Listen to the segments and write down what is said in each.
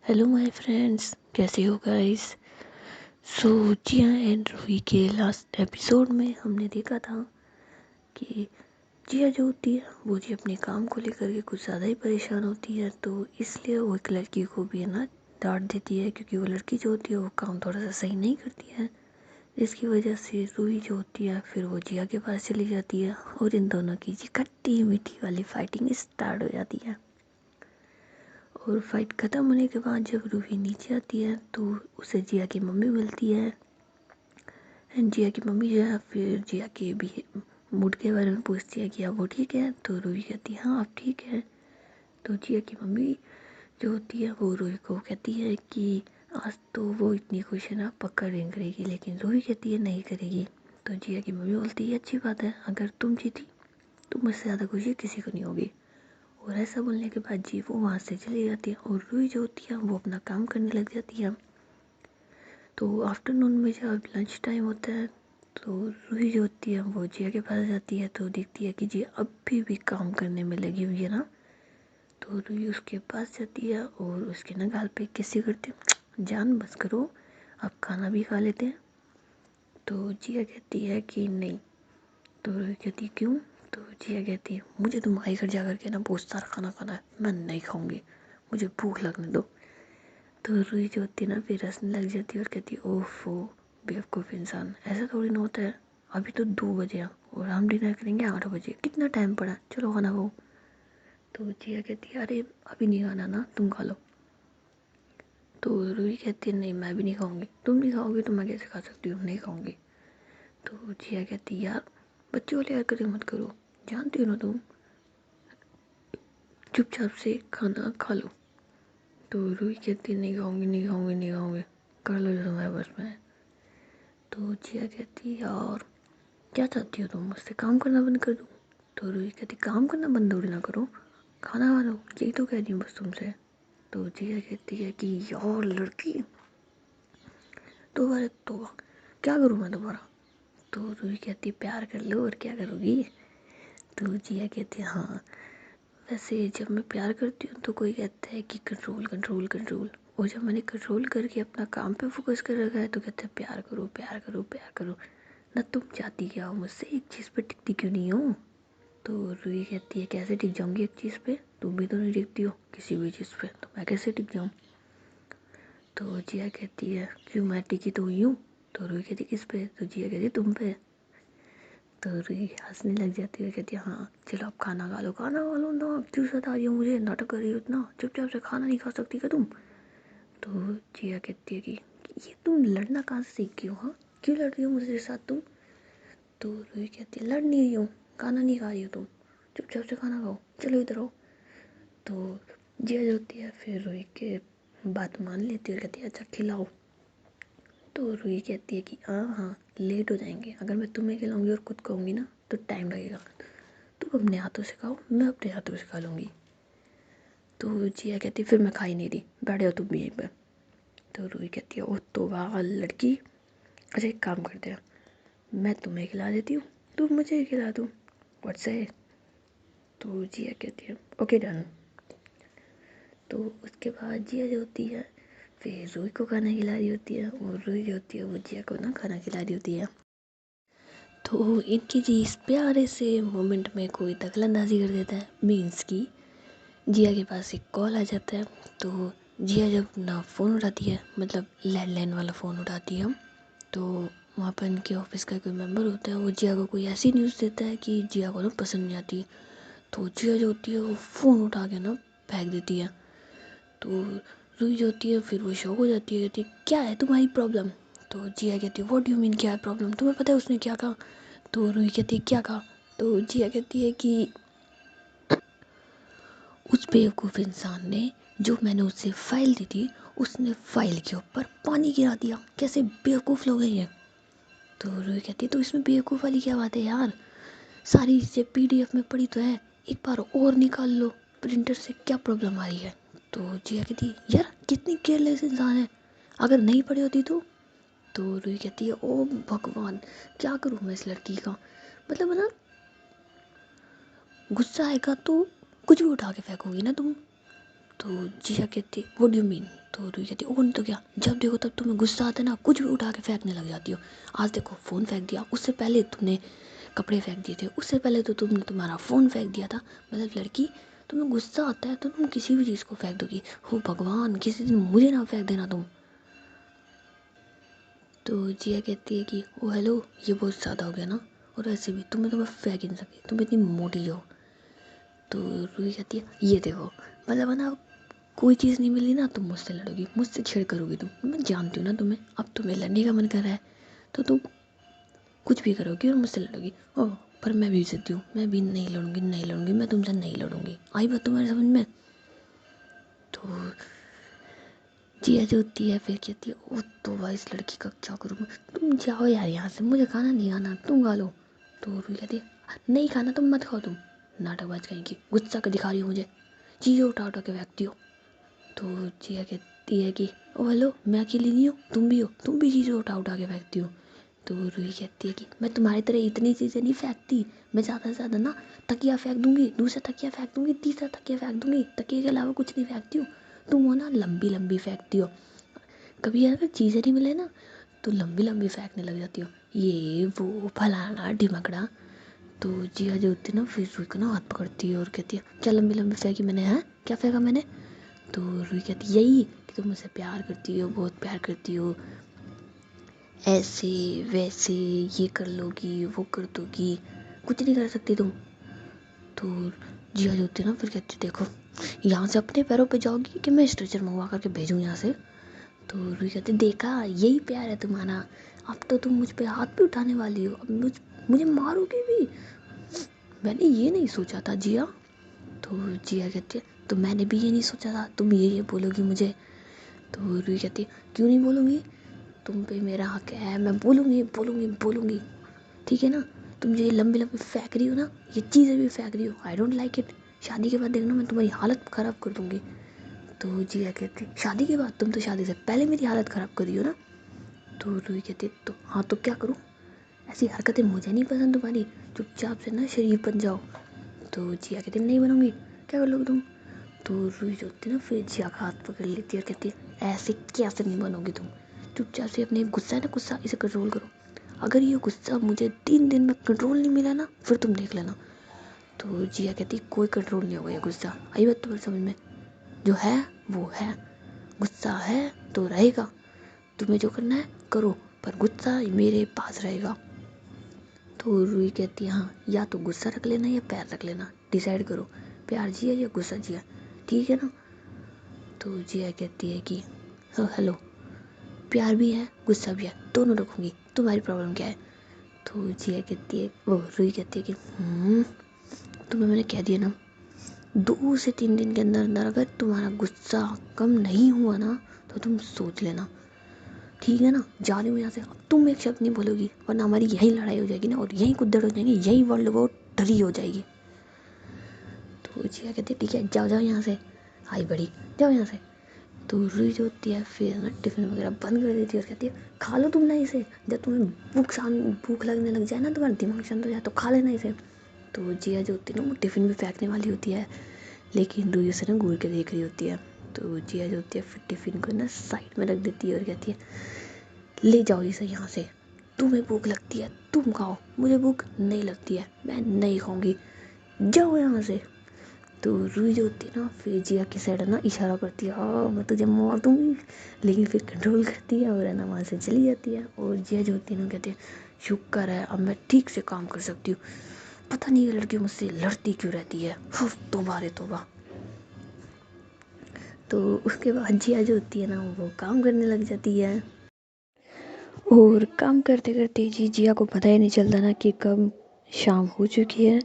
Hello my friends, कैसे हो guys. So Jia and Ruhi के लास्ट एपिसोड में हमने देखा था कि जिया जो होती है वो जी अपने काम को लेकर के कुछ ज़्यादा ही परेशान होती है। तो इसलिए वो एक लड़की को भी है ना डांट देती है, क्योंकि वो लड़की जो होती है वो काम थोड़ा सा सही नहीं करती है। इसकी वजह से रूही जो होती है फिर वो जिया के पास चली जाती है और इन दोनों की जी खट्टी मीठी वाली फाइटिंग स्टार्ट हो जाती है। और फाइट ख़त्म होने के बाद जब रूही नीचे आती है तो उसे जिया की मम्मी मिलती है। एंड जिया की मम्मी जो है फिर जिया के भी मूड के बारे में पूछती है कि आप वो ठीक है। तो रूही कहती है हाँ आप ठीक है। तो जिया की मम्मी जो होती है वो रूही को कहती है कि आज तो वो इतनी खुश है ना, पक्का ड्रिंक करेगी। लेकिन रूही कहती है नहीं करेगी। तो जिया की मम्मी बोलती है अच्छी बात है, अगर तुम जीती तो मुझसे ज़्यादा खुशी किसी को नहीं होगी। और ऐसा बोलने के बाद जी वो वहाँ से चली जाती है और रूही जो होती है वो अपना काम करने लग जाती है। तो आफ्टरनून में जब लंच टाइम होता है तो रूही जो होती है वो जिया के पास जाती है तो देखती है कि जी अभी भी काम करने में लगी हुई है ना। तो रूही उसके पास जाती है और उसके ना गाल पे किसी करती है, जान बस करो अब खाना भी खा लेते हैं। तो जिया कहती है कि नहीं। तो रूही कहती क्यों। तो जिया कहती है मुझे तुम्हारे घर जा कर के ना बहुत सारा खाना खाना है, मैं नहीं खाऊंगी, मुझे भूख लगने दो। तो रूही जो होती है ना फिर हंसने लग जाती है और कहती है ओफो बेवकूफ़ इंसान, ऐसा थोड़ी ना होता है। अभी तो 2 बजे हैं और हम डिनर करेंगे 8 बजे, कितना टाइम पड़ा है, चलो खाना खाओ। तो जिया कहती है अरे अभी नहीं खाना ना, तुम खा लो। तो रूही कहती है नहीं मैं भी नहीं खाऊंगी, तुम नहीं खाओगी तो मैं कैसे खा सकती हूँ, नहीं खाऊंगी। तो जिया कहती है यार बच्चों वाली हरकतें मत करो, जानती हो ना तुम, चुपचाप से खाना खा लो। तो रूही कहती है नहीं खाऊंगी नहीं खाऊंगी नहीं खाऊंगी, कर लो जो तुम्हारे बस में है। तो जिया कहती है यार क्या चाहती हो तुम मुझसे, काम करना बंद कर दूँ। तो रूही कहती काम करना बंद थोड़ी ना करो, खाना खा लो, यही तो कह रही हूँ बस तुमसे। तो जिया कहती है कि यार लड़की दोबारा तोबा, क्या करूँ मैं दोबारा। तो रूही कहती प्यार कर लो और क्या करोगी। तो जिया कहती है हाँ वैसे जब मैं प्यार करती हूँ तो कोई कहता है कि कंट्रोल कंट्रोल कंट्रोल, और जब मैंने कंट्रोल करके अपना काम पे फोकस कर रखा है तो कहते हैं प्यार करो प्यार करो प्यार करो। ना तुम चाहती क्या हो मुझसे, एक चीज़ पे टिकती क्यों नहीं हो। तो रूही कहती है कैसे टिक जाऊंगी एक चीज़ पे, तुम भी तो नहीं टिकती हो किसी भी चीज़ पे, तो मैं कैसे टिक जाऊँ। तो जिया कहती है क्यों मैं टिकी तो हुई हूँ। तो रूही कहती किस पे। तो जिया कहती तुम पे। तो रूही हंसने लग जाती है, कहती है हाँ चलो अब खाना खा लो, खाना खा लो ना, क्यों सता रही हो मुझे, नाटक कर रही हो इतना, चुपचाप से खाना नहीं खा सकती क्या तुम। तो जिया कहती है कि ये तुम लड़ना कहाँ से सीख गई हो, हाँ क्यों लड़ रही हो मुझे साथ तुम। तो रूही कहती है लड़ नहीं रही हूँ, खाना नहीं खा रही हो तुम, चुपचाप से खाना खाओ, चलो इधर आओ। तो जिया जो होती है फिर रूही के बात मान लेती है और कहती है अच्छा खिलाओ। तो रूही कहती है कि हाँ हाँ लेट हो जाएंगे, अगर मैं तुम्हें खिलाऊंगी और खुद खाऊंगी ना तो टाइम लगेगा, तुम अपने हाथों से खाओ मैं अपने हाथों से खा लूँगी। तो जिया कहती है फिर मैं खा ही नहीं रही, बैठ जाओ तुम भी यहीं पर। तो रूही कहती है ओह तो वाह लड़की, अच्छा एक काम करते हैं, मैं तुम्हें खिला देती हूँ तुम मुझे खिला दो, व्हाट्स है। तो जिया कहती है ओके डन। तो उसके बाद जिया जो होती है फिर रूही को खाना खिला रही होती है और रूही जो होती है वो जिया को ना खाना खिला रही होती है। तो इनकी जी इस प्यारे से मोमेंट में कोई दखलंदाजी कर देता है, मीन्स की जिया के पास एक कॉल आ जाता है। तो जिया जब ना फ़ोन उठाती है, मतलब लैंडलाइन वाला फ़ोन उठाती है, तो वहाँ पर इनके ऑफिस का कोई मेंबर होता है, वो जिया को कोई ऐसी न्यूज़ देता है कि जिया को ना पसंद नहीं आती। तो जिया जो होती है वो फ़ोन उठा के ना फेंक देती है। तो रूही जो होती है फिर वो शॉक हो जाती है, कहती है क्या है तुम्हारी प्रॉब्लम। तो जिया कहती है व्हाट डू यू मीन क्या है प्रॉब्लम, तुम्हें पता है उसने क्या कहा। तो रूही कहती है क्या कहा। तो जिया कहती है कि उस बेवकूफ़ इंसान ने, जो मैंने उससे फ़ाइल दी थी, उसने फ़ाइल के ऊपर पानी गिरा दिया, कैसे बेवकूफ़ लोग हैं ये। तो रूही कहती है तो इसमें बेवकूफ़ वाली क्या बात है यार, सारी चीज़ें पीडीएफ में पड़ी तो है, एक बार और निकाल लो प्रिंटर से, क्या प्रॉब्लम आ रही है। तो जिया कहती है यार कितनी केयरलेस इंसान है, अगर नहीं पड़ी होती तो रूही कहती है ओ भगवान क्या करूँ मैं इस लड़की का, मतलब ना गुस्सा आएगा तो कुछ भी उठा के फेंकोगी ना तुम, तो जिया कहती व्हाट डू यू मीन। तो रूही कहती ओह नहीं तो क्या, जब देखो तब तुम्हें गुस्सा आता है ना, कुछ भी उठा के फेंकने लग जाती हो। आज देखो फ़ोन फेंक दिया, उससे पहले तुमने कपड़े फेंक दिए थे, उससे पहले तो तुमने तुम्हारा फ़ोन फेंक दिया था। मतलब लड़की, तुम्हें गुस्सा आता है तो तुम किसी भी चीज़ को फेंक दोगी। हो भगवान, किसी दिन मुझे ना फेंक देना तुम। तो जिया कहती है कि ओ हेलो, ये बहुत ज़्यादा हो गया ना, और ऐसे भी तुम्हें तो मैं फेंक ही नहीं सकती, तुम इतनी मोटी हो। तो रूही कहती है ये देखो, मतलब है ना, कोई चीज़ नहीं मिली ना तुम मुझसे लड़ोगी, मुझसे छेड़ करोगी तुम, मैं जानती हूँ ना तुम्हें, अब तुम्हें लड़ने का मन कर रहा है तो तुम कुछ भी करोगी और मुझसे लड़ोगी। ओह पर मैं भी जिद्दी हूँ, मैं भी नहीं लड़ूंगी, नहीं लड़ूंगी, मैं तुमसे नहीं लड़ूंगी। आई बात तुम्हारे समझ में। तो जिया जो होती है फिर कहती है ओ तो भाई इस लड़की का क्या करूँ मैं, तुम जाओ यार यहाँ से, मुझे खाना नहीं खाना, तुम खा लो। तो रूही कहती है नहीं खाना तुम मत खाओ, तुम नाटकबाज कहेंगी, गुस्सा कर दिखा रही हो मुझे, चीज़ें उठा उठा के फेंकती हो। तो जिया कहती है कि ओ हेलो, मैं अकेली नहीं हूँ, तुम भी हो, तुम भी चीज़ें उठा उठा के फेंकती हो। तो रूही कहती है कि मैं तुम्हारी तरह इतनी चीज़ें नहीं फेंकती, मैं ज़्यादा से ज़्यादा ना तकिया फेंक दूंगी, दूसरा तकिया फेंक दूंगी, तीसरा तकिया फेंक दूंगी, तकिए के अलावा कुछ नहीं फेंकती हूँ। तुम हो ना लंबी लंबी फेंकती हो, कभी अगर चीज़ें नहीं मिले ना तो लंबी लंबी फेंकने लग जाती हो, ये वो फलाना ढिमकड़ा। तो जिया जो होती है ना फिर रूही को ना हाथ पकड़ती है और कहती है क्या लंबी लंबी फेंकी मैंने, हैं क्या फेंका मैंने। तो रूही कहती यही कि तुम मुझसे प्यार करती हो, बहुत प्यार करती हो, ऐसे वैसे ये कर लोगी वो कर दोगी, कुछ नहीं कर सकती तुम। तो जिया जो होती है ना फिर कहती देखो, यहाँ से अपने पैरों पे जाओगी कि मैं स्ट्रेचर मंगवा करके भेजूँ यहाँ से। तो रूही कहती देखा यही प्यार है तुम्हारा, अब तो तुम मुझ पे हाथ भी उठाने वाली हो, अब मुझे मारोगी भी, मैंने ये नहीं सोचा था जिया। तो जिया कहती है तो मैंने भी ये नहीं सोचा था तुम ये बोलोगी मुझे। तो रूही कहती है क्यों नहीं बोलूँगी, तुम पे मेरा हक है, मैं बोलूँगी बोलूँगी बोलूँगी, ठीक है ना। तुम जो ये लंबी लंबी फेंक रही हो ना, ये चीज़ें भी फेंक रही हो, आई डोंट लाइक इट, शादी के बाद देखना मैं तुम्हारी हालत ख़राब कर दूँगी। तो जिया कहती शादी के बाद, तुम तो शादी से पहले मेरी हालत ख़राब कर रही हो ना। तो रूही कहती तो हाँ तो क्या करूँ, ऐसी हरकतें मुझे नहीं पसंद तुम्हारी, चुपचाप से ना शरीफ बन जाओ। तो जिया कहती नहीं बनूंगी, क्या कर लोगे तुम। तो रूही जो होती है ना फिर जिया का हाथ पकड़ लेती है और कहती है ऐसे कैसे नहीं बनोगी तुम, चुपचाप से अपने गुस्सा है ना, गुस्सा इसे कंट्रोल करो, अगर ये गुस्सा मुझे 3 दिन में कंट्रोल नहीं मिला ना फिर तुम देख लेना। तो जिया कहती कोई कंट्रोल नहीं होगा ये गुस्सा, आई बात तुम्हारी समझ में, जो है वो है, गुस्सा है तो रहेगा, तुम्हें जो करना है करो, पर गुस्सा मेरे पास रहेगा। तो रूही कहती है हाँ या तो गुस्सा रख लेना या प्यार रख लेना, डिसाइड करो, प्यार जिया या गुस्सा जिया, ठीक है ना। तो जिया कहती है कि हाँ हेलो, प्यार भी है गुस्सा भी है, दोनों रखूँगी, तुम्हारी प्रॉब्लम क्या है। तो जिया कहती है वो रूही कहती है कि तुम्हें मैंने कह दिया ना, 2 से 3 दिन के अंदर अंदर अगर तुम्हारा गुस्सा कम नहीं हुआ ना तो तुम सोच लेना, ठीक है ना। जा रही हूँ यहाँ से, अब तुम एक शब्द नहीं बोलोगी वरना हमारी यही लड़ाई हो जाएगी ना, और यही कुछ हो जाएंगे, यही वर्ल्ड वॉर डरी हो जाएगी। तो जिया कहती है ठीक है जाओ जाओ यहाँ से, आई बड़ी जाओ यहाँ से। तो रूही जो होती है फिर ना टिफ़िन वगैरह बंद कर देती है और कहती है खा लो तुम ना इसे, जब तुम्हें भूख लगने लग जाए ना, तुम्हारा दिमाग शांत हो जाए तो खा लेना इसे। तो जिया जो होती है ना वो टिफ़िन भी फेंकने वाली होती है, लेकिन रूही उसे ना घूर के देख रही होती है। तो जिया जो होती है फिर टिफ़िन को ना साइड में रख देती है और कहती है ले जाओ इसे यहाँ से, तुम्हें भूख लगती है तुम खाओ, मुझे भूख नहीं लगती है मैं नहीं खाऊंगी, जाओ यहाँ से। तो रूही जो होती है ना फिर जिया की साइड ना इशारा करती है हाँ मैं तुझे मार दूंगी, लेकिन फिर कंट्रोल करती है और है ना वहाँ से चली जाती है। और जिया जो होती है ना कहती है शुक्र है अब मैं ठीक से काम कर सकती हूँ, पता नहीं ये लड़की मुझसे लड़ती क्यों रहती है, तौबा रे तौबा। तो उसके बाद जिया जो होती है ना वो काम करने लग जाती है, और काम करते करते जी जिया को पता ही नहीं चलता ना कि कब शाम हो चुकी है।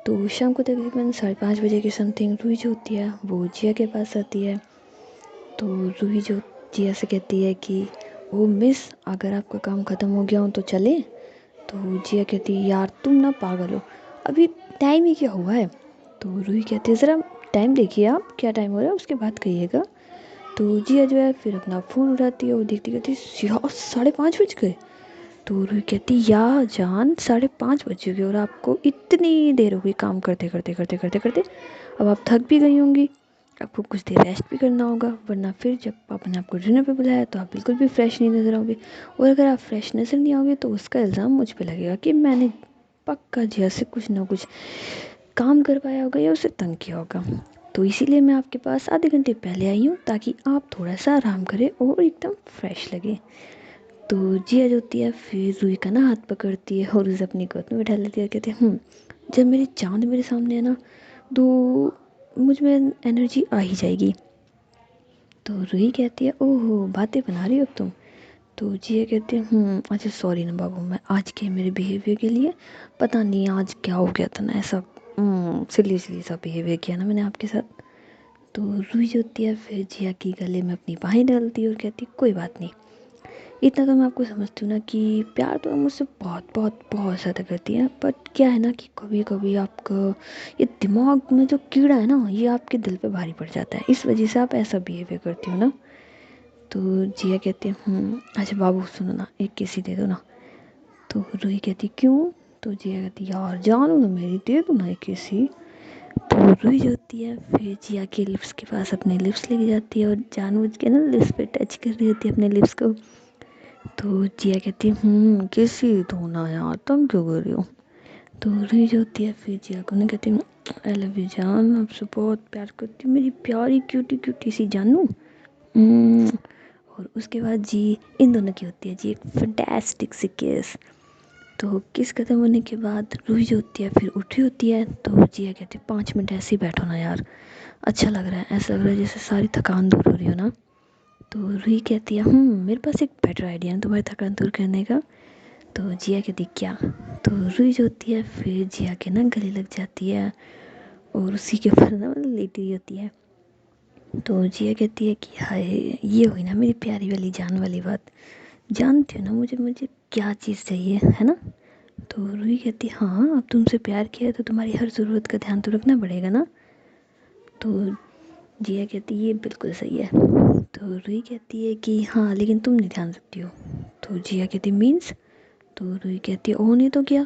तो शाम को तकरीबन 5:30 बजे के समथिंग रूही जो होती है वो जिया के पास आती है। तो रूही जो जिया से कहती है कि ओ मिस अगर आपका काम ख़त्म हो गया हो तो चले। तो जिया कहती है यार तुम ना पागल हो, अभी टाइम ही क्या हुआ है। तो रूही कहती है ज़रा टाइम देखिए आप क्या टाइम हो रहा है उसके बाद कहिएगा। तो जिया जो है फिर अपना फ़ोन उठाती है और देखती कहती यार 5:30 बज गए। तो रूही कहती या जान 5:30 बज चुके और आपको इतनी देर हो गई काम करते करते करते करते करते, अब आप थक भी गई होंगी, आपको कुछ देर रेस्ट भी करना होगा, वरना फिर जब आपने आपको डिनर पे बुलाया तो आप बिल्कुल भी फ्रेश नहीं नज़र आओगे। और अगर आप फ्रेश नज़र नहीं आओगे तो उसका इल्ज़ाम मुझ पे लगेगा कि मैंने पक्का जिया से कुछ ना कुछ काम करवाया होगा या उसे तंग किया होगा। तो इसीलिए मैं आपके पास आधे घंटे पहले आई हूँ, ताकि आप थोड़ा सा आराम करें और एकदम फ्रेश लगे। तो जिया जो होती है फिर रूही का ना हाथ पकड़ती है और उसे अपनी गोद में बैठा लेती है। कहते हैं जब मेरी चाँद मेरे सामने है ना, तो मुझ में एनर्जी आ ही जाएगी। तो रूही कहती है ओहो, बातें बना रही हो अब तुम। तो जिया कहते हैं अच्छा सॉरी ना बाबू, मैं आज के मेरे बिहेवियर के लिए पता नहीं आज क्या हो गया था ना, ऐसा सिली सिली सा बिहेवियर किया ना मैंने आपके साथ। तो रूही जो होती है फिर जिया की गले में अपनी बाहें डालती है और कहती है कोई बात नहीं। इतना तो मैं आपको समझती हूँ ना कि प्यार तो आप मुझसे बहुत बहुत बहुत ज़्यादा करती हैं, बट क्या है ना कि कभी कभी आपका ये दिमाग में जो कीड़ा है ना, ये आपके दिल पे भारी पड़ जाता है, इस वजह से आप ऐसा बिहेवियर करती हो ना। तो जिया कहती है अच्छा बाबू सुनो ना, एक किसी दे दो ना। तो रूही कहती क्यों। तो जिया कहती यार जानू ना मेरी, दे दो ना एक किसी। तो रूही जो होती है फिर जिया के लिप्स के पास अपने लिप्स लेके जाती है और जानबूझ के ना लिप्स पे टच कर रही होती है अपने लिप्स को। तो जिया कहती है किसी दो ना यार, तुम क्यों कर रही हो। तो रूही जो होती है फिर जिया को नहीं कहती आई लव यू जान, आपसे बहुत प्यार करती हूँ मेरी प्यारी क्यूटी क्यूटी सी जानू। और उसके बाद जी इन दोनों की होती है जी एक फैंटास्टिक सी किस। तो किस खत्म होने के बाद रूही जो होती है फिर उठी होती है। तो जिया कहती है 5 मिनट ऐसे ही बैठो ना यार, अच्छा लग रहा है, ऐसा लग रहा है जैसे सारी थकान दूर हो रही हो ना। तो रूही कहती है मेरे पास एक बेटर आइडिया है तुम्हारी थकान दूर करने का। तो जिया कहती क्या। तो रूही जो होती है फिर जिया के ना गले लग जाती है और उसी के ऊपर ना मतलब लेटी होती है। तो जिया कहती है कि हाय ये हुई ना मेरी प्यारी वाली जान वाली बात, जानती हो ना मुझे मुझे क्या चीज़ चाहिए है ना। तो रूही कहती हाँ अब तुमसे प्यार किया है तो तुम्हारी हर ज़रूरत का ध्यान तो रखना पड़ेगा ना। तो जिया कहती ये बिल्कुल सही है। तो रूही कहती है कि हाँ लेकिन तुम नहीं ध्यान रखती हो। तो जिया कहती मीन्स। तो रूही कहती है ओ नहीं तो क्या,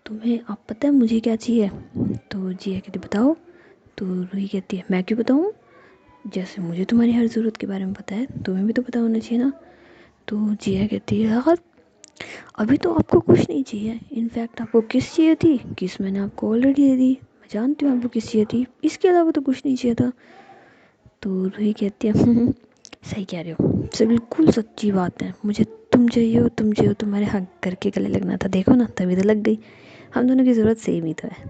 तुम्हें अब पता है मुझे क्या चाहिए। तो जिया कहती बताओ। तो रूही कहती है मैं क्यों बताऊँ, जैसे मुझे तुम्हारी हर ज़रूरत के बारे में पता है तुम्हें भी तो पता होना चाहिए ना। तो जिया कहती है यार अभी तो आपको कुछ नहीं चाहिए, इनफैक्ट आपको किस चाहिए थी, किस मैंने आपको ऑलरेडी दे दी, मैं जानती हूँ आपको किस चाहिए थी, इसके अलावा तो कुछ नहीं चाहिए था। तो रूही कहती है सही कह रहे हो, सब बिल्कुल सच्ची बात है, मुझे तुम चाहिए हो तुम्हारे हक करके गले लगना था, देखो ना तभी तो लग गई, हम दोनों की ज़रूरत सेम ही तो है।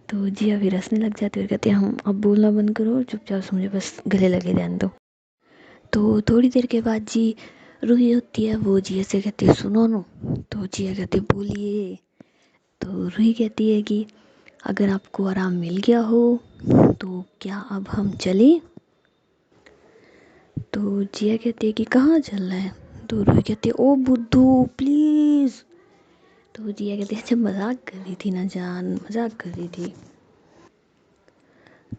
तो जिया फिर हंसने लग जाती है और कहती है हम अब बोलना बंद करो और चुपचाप से मुझे बस गले लगे रहने दो। तो थोड़ी देर के बाद जी रूही होती है वो जिया से कहती है सुनो नो। तो जिया कहती है बोलिए। तो रूही कहती है कि अगर आपको आराम मिल गया हो तो क्या अब हम चलें। तो जिया कहती है कि कहाँ चलना है। तो रूही कहती है ओ बुद्धू प्लीज़। तो जिया कहती है अच्छा मजाक कर रही थी ना जान, मजाक कर रही थी।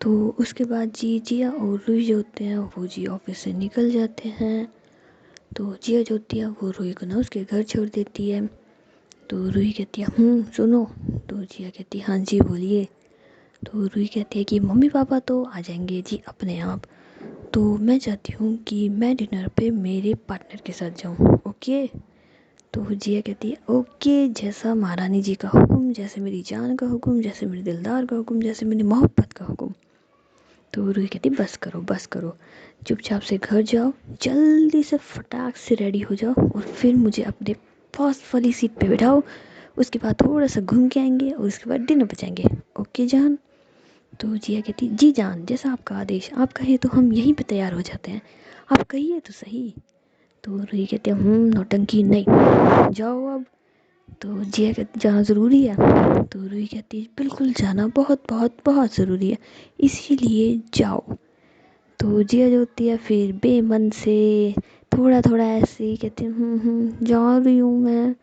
तो उसके बाद जी जिया और रूही जो होते हैं वो जी ऑफिस से निकल जाते हैं। तो जिया जो होती है वो रूही को ना उसके घर छोड़ देती है। तो रूही कहती है सुनो। तो जिया कहती है हाँ जी बोलिए। तो रूही कहती है कि मम्मी पापा तो आ जाएंगे जी अपने आप, तो मैं चाहती हूँ कि मैं डिनर पे मेरे पार्टनर के साथ जाऊँ, ओके। तो जिया कहती है ओके, जैसा महारानी जी का हुक्म, जैसे मेरी जान का हुक्म, जैसे मेरे दिलदार का हुक्म, जैसे मेरी मोहब्बत का हुक्म। तो रूही कहती बस करो, चुपचाप से घर जाओ, जल्दी से फटाक से रेडी हो जाओ और फिर मुझे अपने फर्स्ट वाली सीट पे बैठाओ, उसके बाद थोड़ा सा घूम के आएंगे और उसके बाद डिनर पे जाएंगे, ओके जान। तो जिया कहती जी जान जैसा आपका आदेश, आप कहिए तो हम यहीं पे तैयार हो जाते हैं, आप कहिए तो सही। तो रूही कहती है नौटंकी नहीं, जाओ अब। तो जिया कहती जाना ज़रूरी है। तो रूही कहती है बिल्कुल जाना बहुत बहुत बहुत ज़रूरी है, इसीलिए जाओ। तो जिया जो होती है फिर बेमन से थोड़ा थोड़ा ऐसे ही कहती है जा रही हूँ मैं।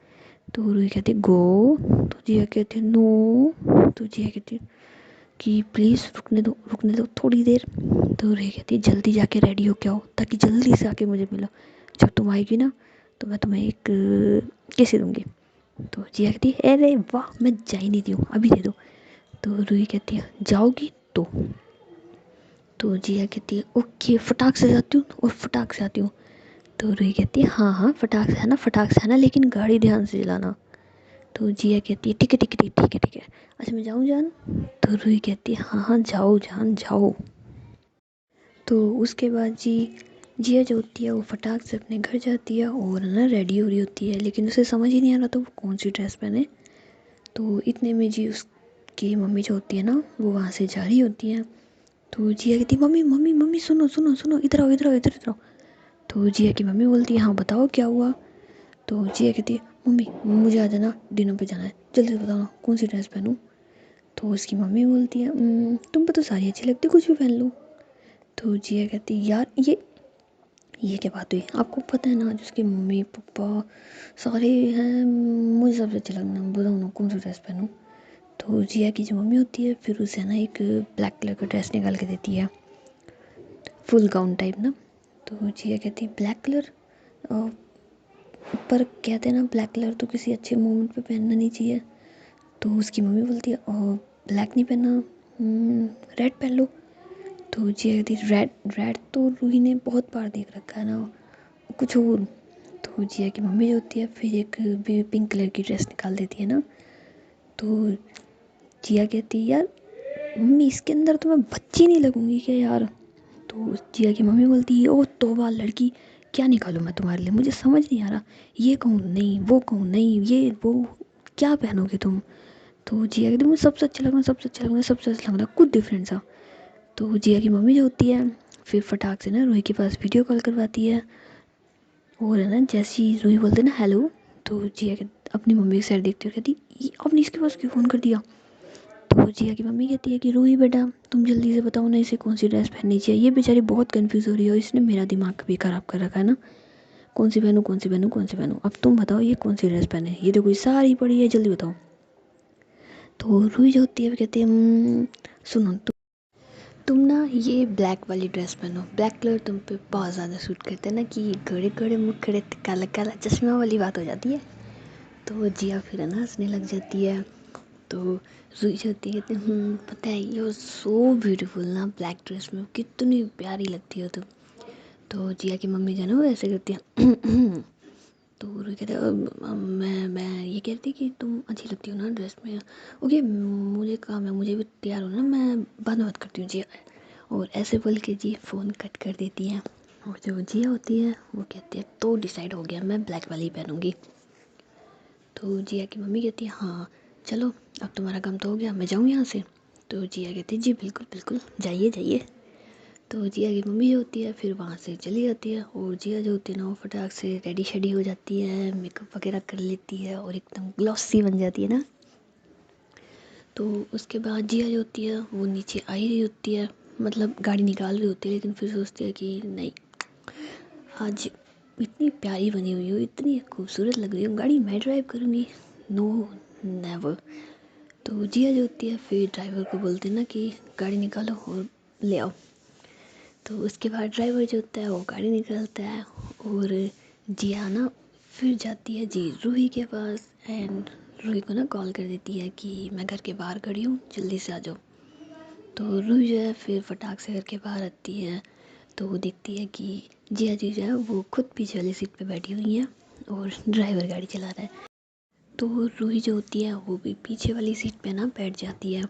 तो रूही कहती है गो। तो जिया कहती है नो। तो जिया कहती है कि प्लीज़ रुकने दो थोड़ी देर। तो रूही कहती है जल्दी जाके रेडी हो के आओ ताकि जल्दी से आके मुझे मिलो, जब तुम आएगी ना तो मैं तुम्हें एक किस दूँगी। तो जिया कहती है अरे वाह मैं जा ही नहीं दी हूँ, अभी दे दो। तो रूही कहती है जाओगी तो। तो जिया कहती है ओके फटाक से जाती हूँ और फटाक से आती हूँ। तो रूही कहती है हाँ हाँ फटाक से है ना, फटाक से है ना, लेकिन गाड़ी ध्यान से चलाना। तो जिया कहती है ठीक है ठीक है ठीक है ठीक है, अच्छा मैं जाऊँ जान। तो रूही कहती है हाँ हाँ जाओ जान जाओ। तो उसके बाद जिया जो होती है वो फटाक से अपने घर जाती है और ना रेडी हो रही होती है, लेकिन उसे समझ ही नहीं आ रहा था वो कौन सी ड्रेस पहने। तो इतने में जी उसकी मम्मी जो होती है ना वो वहाँ से जा रही होती है। तो जिया कहती है मम्मी मम्मी मम्मी सुनो सुनो सुनो, इधर आओ इधर आओ इधर इधर आओ। तो जिया की मम्मी बोलती है हाँ बताओ क्या हुआ। तो जिया कहती है मम्मी मुझे आज ना डिनर पे जाना है, जल्दी से बताओ ना कौन सी ड्रेस पहनूं। तो उसकी मम्मी बोलती है तुम पे तो सारी अच्छी लगती, कुछ भी पहन लो। तो जिया कहती है यार ये क्या बात हुई, आपको पता है ना जिसकी मम्मी पापा सारे हैं, मुझे सबसे अच्छा लगना, बताओ ना कौन सा ड्रेस पहनूं। तो जिया की जो मम्मी होती है फिर उसे ना एक ब्लैक कलर का ड्रेस निकाल के देती है, फुल गाउन टाइप ना। तो जिया कहती है ब्लैक कलर, पर कहते हैं ना ब्लैक कलर तो किसी अच्छे मोमेंट पे पहनना नहीं चाहिए। तो उसकी मम्मी बोलती है ब्लैक नहीं पहनना, रेड पहन लो। तो जिया कहती है रेड रेड तो रूही ने बहुत बार देख रखा है ना, कुछ और। तो जिया की मम्मी जो होती है फिर एक बेबी पिंक कलर की ड्रेस निकाल देती है ना। तो जिया कहती है यार मम्मी इसके अंदर तो मैं बच्ची नहीं लगूंगी क्या यार। तो जिया की मम्मी बोलती है ओ तौबा लड़की, क्या निकालूं मैं तुम्हारे लिए, मुझे समझ नहीं आ रहा, ये कहूँ नहीं वो कहूँ नहीं, ये वो क्या पहनोगे तुम। तो जिया कहती मुझे सबसे अच्छा लगना सबसे अच्छा लगना सबसे अच्छा लगना, कुछ डिफरेंट सा। तो जिया की मम्मी जो होती है फिर फटाक से ना रूही के पास वीडियो कॉल करवाती है। और है ना जैसे ही रूही बोलते ना हेलो, तो जिया अपनी मम्मी की साइड देखती है कहती आपने इसके पास क्यों फ़ोन कर दिया। तो जिया की मम्मी कहती है कि रूही बेटा तुम जल्दी से बताओ ना इसे कौन सी ड्रेस पहननी चाहिए, ये बेचारी बहुत कंफ्यूज हो रही है और इसने मेरा दिमाग भी ख़राब कर रखा है ना, कौन सी पहनूं कौन सी पहनूं कौन सी पहनूं, अब तुम बताओ ये कौन सी ड्रेस पहने, ये तो कोई सारी पड़ी है जल्दी बताओ। तो रूही जो होती है वो कहती है सुनो तुम ना ये ब्लैक वाली ड्रेस पहनो, ब्लैक कलर तुम पे बहुत ज़्यादा सूट करता है ना, कि घड़े घड़े मुखड़े काला काला चश्मा वाली बात हो जाती है। तो जिया फिर है ना हंसने लग जाती है। तो रूही जो होती है कहती है पता है यू सो ब्यूटीफुल ना ब्लैक ड्रेस में, कितनी प्यारी लगती हो तुम। तो जिया की मम्मी जो है ना वो ऐसे करती है तो रूही कहते हैं मैं ये कह रही थी कि तुम अच्छी लगती हो ना ड्रेस में, ओके मुझे काम है मुझे भी तैयार होना, मैं बाद में बात करती हूँ जी। और ऐसे बोल के जी फ़ोन कट कर देती है। और जो जिया होती है वो कहती है तो डिसाइड हो गया मैं ब्लैक वाली पहनूंगी। तो जिया की मम्मी कहती है हाँ चलो अब तुम्हारा काम तो हो गया, मैं जाऊँ यहाँ से। तो जिया कहती है जी बिल्कुल बिल्कुल जाइए जाइए। तो जिया की मम्मी जो होती है फिर वहाँ से चली जाती है और जिया जो होती है ना वो फटाक से रेडी शेडी हो जाती है, मेकअप वगैरह कर लेती है और एकदम ग्लॉसी बन जाती है ना। तो उसके बाद जिया जो होती है वो नीचे आई रही होती है, मतलब गाड़ी निकाल रही होती है, लेकिन फिर सोचती है कि नहीं आज इतनी प्यारी बनी हुई हूँ इतनी खूबसूरत लग रही हूँ, गाड़ी मैं ड्राइव करूँगी, नो नेवर। तो जिया जो होती है फिर ड्राइवर को बोलते ना कि गाड़ी निकालो और ले आओ। तो उसके बाद ड्राइवर जो होता है वो गाड़ी निकालता है और जिया ना फिर जाती है जी रूही के पास एंड रूही को ना कॉल कर देती है कि मैं घर के बाहर खड़ी हूँ जल्दी से आ जाओ। तो रूही जो है फिर फटाक से घर के बाहर आती है। तो वो देखती है कि जिया जी जो है वो खुद पीछे वाली सीट पे बैठी हुई है और ड्राइवर गाड़ी चला रहा है। तो रूही जो होती है वो भी पीछे वाली सीट पे ना बैठ जाती है।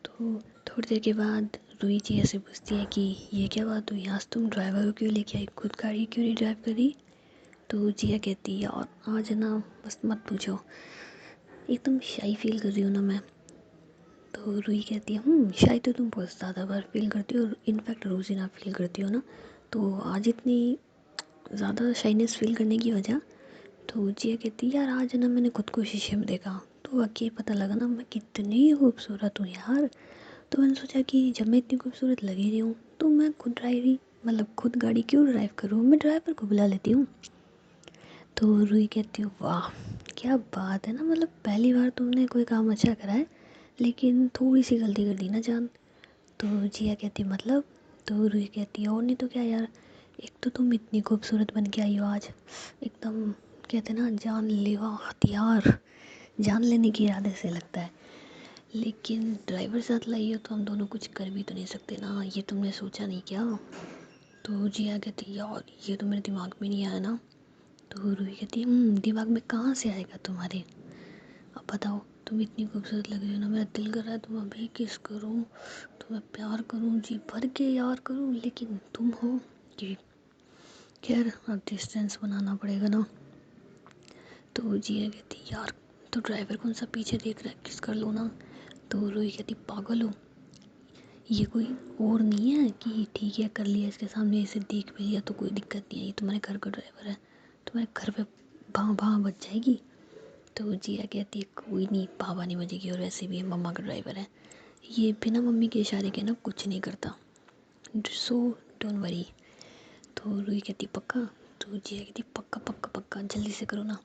तो थोड़ी देर के बाद रूही जी ऐसे पूछती है कि ये क्या बात हुई, आज तुम ड्राइवर को क्यों लेके आई, खुद गाड़ी क्यों नहीं ड्राइव करी। तो जिया कहती है यार आज ना बस मत पूछो, एकदम शाई फील कर रही हूँ ना मैं। तो रूही कहती है शायद तो तुम बहुत ज़्यादा बार फील करती हो और इनफैक्ट रोज़ ही ना फील करती हो ना, तो आज इतनी ज़्यादा शाइनेस फील करने की वजह। तो जिया कहती है यार आज ना मैंने खुद को शीशे में देखा तो वाकई पता लगा ना मैं कितनी खूबसूरत हूँ यार। तो मैंने सोचा कि जब मैं इतनी खूबसूरत लगी रही हूँ तो मैं खुद ड्राइवरी मतलब खुद गाड़ी क्यों ड्राइव करूँ, मैं ड्राइवर को बुला लेती हूँ। तो रूही कहती हूँ वाह क्या बात है ना, मतलब पहली बार तुमने कोई काम अच्छा करा है लेकिन थोड़ी सी गलती कर दी ना जान। तो जिया कहती मतलब। तो रूही कहती है और नहीं तो क्या यार, एक तो तुम इतनी खूबसूरत बन के आई हो आज, एकदम कहते ना जानलेवा हथियार, जान लेने के इरादे से लगता है, लेकिन ड्राइवर साथ लाई हो तो हम दोनों कुछ कर भी तो नहीं सकते ना, ये तुमने सोचा नहीं क्या? तो जिया कहती यार ये तो मेरे दिमाग में नहीं आया ना। तो रूही कहती दिमाग में कहाँ से आएगा तुम्हारे, अब बताओ, तुम इतनी खूबसूरत लग रही हो ना, मेरा दिल कर रहा है तुम अभी किस करूँ, तुम्हें प्यार करूँ, जी भर के यार करूँ, लेकिन तुम हो कि खैर अब डिस्टेंस बनाना पड़ेगा ना। तो जिया कहती यार तो ड्राइवर कौन सा पीछे देख रहा है, किस कर लो ना। तो रूही कहती पागल हो, ये कोई और नहीं है कि ठीक है कर लिया इसके सामने, इसे देख भी लिया तो कोई दिक्कत नहीं है, ये तुम्हारे घर का ड्राइवर है, तुम्हारे घर पे भाँ भाँ बच जाएगी। तो जिया कहती है कोई नहीं, भाभा नहीं बजेगी, और वैसे भी मम्मा का ड्राइवर है, ये बिना मम्मी के इशारे के ना कुछ नहीं करता, सो डोंट वरी। तो रूही कहती पक्का। तो जिया कहती पक्का पक्का पक्का जल्दी से करो ना।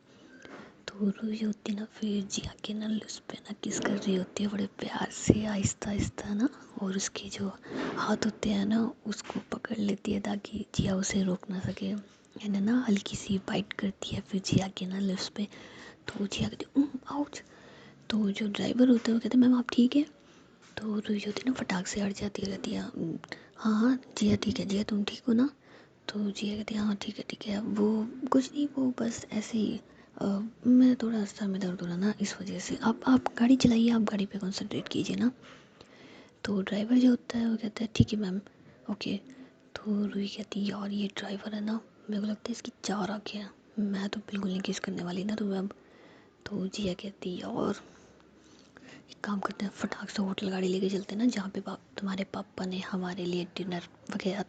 तो रूही होती ना फिर जिया के ना उस पे ना किस कर रही होती है बड़े प्यार से आहिस्ता आहिस्ता ना, और उसके जो हाथ होते हैं ना उसको पकड़ लेती है ताकि जिया उसे रोक ना सके, एंड ना हल्की सी बाइट करती है फिर जिया के ना लिप्स पे। तो जिया कहती आउच। तो जो ड्राइवर होता है वो कहते हैं मैम आप ठीक है। तो रूही होती है ना फटाक से हट जाती रहती है, हाँ हाँ जिया ठीक है, जिया तुम ठीक हो ना। तो जिया कहती है हाँ ठीक है, वो कुछ नहीं, वो बस ऐसे ही मैं थोड़ा सर में दर्द हो रहा ना इस वजह से, आप गाड़ी चलाइए, आप गाड़ी पे कंसंट्रेट कीजिए ना। तो ड्राइवर जो होता है वो कहता है ठीक है मैम ओके। तो रूही कहती है यार ये ड्राइवर है ना, मेरे को लगता है इसकी चार आँखें हैं, मैं तो बिल्कुल नहीं किस करने वाली ना तुम्हें अब। तो जिया कहती है और एक काम करते हैं फटाक से होटल गाड़ी लेके चलते हैं ना, जहाँ पे तुम्हारे पापा ने हमारे लिए डिनर वगैरह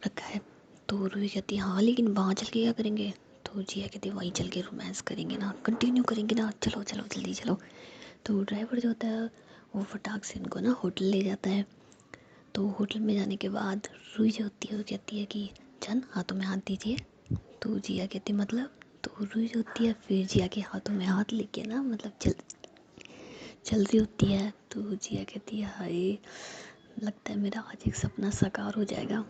रखा है। तो रूही कहती है हाँ लेकिन वहाँ चल के क्या करेंगे। तो जिया कहती है वहीं चल के रोमांस करेंगे ना, कंटिन्यू करेंगे ना, चलो चलो जल्दी चलो। तो ड्राइवर जो होता है वो फटाक से इनको ना होटल ले जाता है। तो होटल में जाने के बाद रूही जो होती है वो कहती है कि चल हाथों में हाथ दीजिए। तो जिया कहती है मतलब। तो रूही जो होती है फिर जिया के हाथों में हाथ लेके ना मतलब चल रही होती है। तो जिया कहती है हाय लगता है मेरा आज एक सपना साकार हो जाएगा।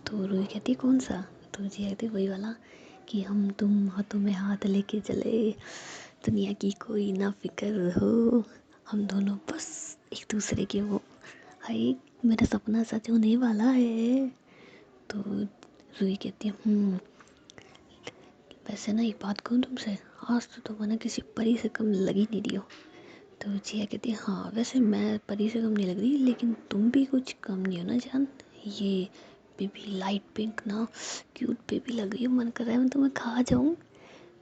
तो रूही कहती है कौन सा। तो जिया कहती है वही वाला कि हम तुम हाथों में हाथ लेके चले, दुनिया की कोई ना फिक्र हो, हम दोनों बस एक दूसरे के वो, हाय मेरा सपना सच होने वाला है। तो रूही कहती है वैसे ना एक बात कहूँ तुमसे, आज तो तुम ना किसी परी से कम लग ही नहीं रही हो। तो जिया कहती है हाँ वैसे मैं परी से कम नहीं लग रही, लेकिन तुम भी कुछ कम नहीं हो ना जान, ये बेबी लाइट पिंक ना क्यूट बेबी लग रही है, मन कर रहा है मैं तुम्हें खा जाऊँ।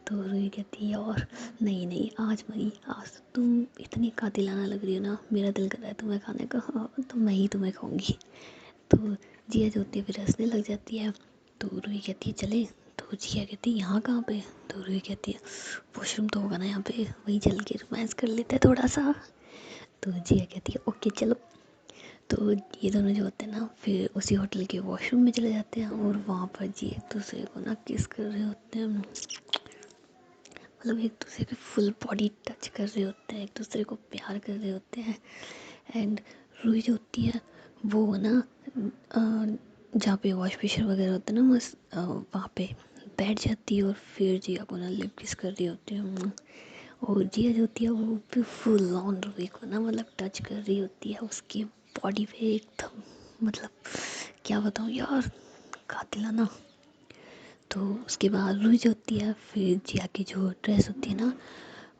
तो रूही कहती है और नहीं नहीं आज मई, आज तो तुम इतनी कातिलाना लग रही हो ना, मेरा दिल कर रहा है तुम्हें खाने का, हाँ तो मैं ही तुम्हें खाऊंगी। तो जिया जो होती है फिर हंसने लग जाती है। तो रूही कहती है चले। तो जिया कहती है यहाँ कहाँ पे। तो रूही कहती है वॉशरूम तो होगा ना यहाँ पे, वहीं चल के रोमांस कर लेते हैं थोड़ा सा। तो जिया कहती है ओके चलो। तो ये दोनों जो होते हैं ना फिर उसी होटल के वॉशरूम में चले जाते हैं, और वहाँ पर जी एक दूसरे को ना किस कर रहे होते हैं, मतलब एक दूसरे के फुल बॉडी टच कर रहे होते हैं, एक दूसरे को प्यार कर रहे होते हैं। एंड रूही जो होती है वो ना जहाँ पे वॉश बेसिन वगैरह होते हैं ना बस वहाँ पे बैठ जाती है, और फिर जिया को ना लिप किस कर रही होती है। और जिया जो होती है वो भी फुल ऑन रूही को ना मतलब टच कर रही होती है उसकी बॉडी पे एकदम, मतलब क्या बताऊँ यार कातिलाना। तो उसके बाद रूही जो होती है फिर जिया की जो ड्रेस होती है ना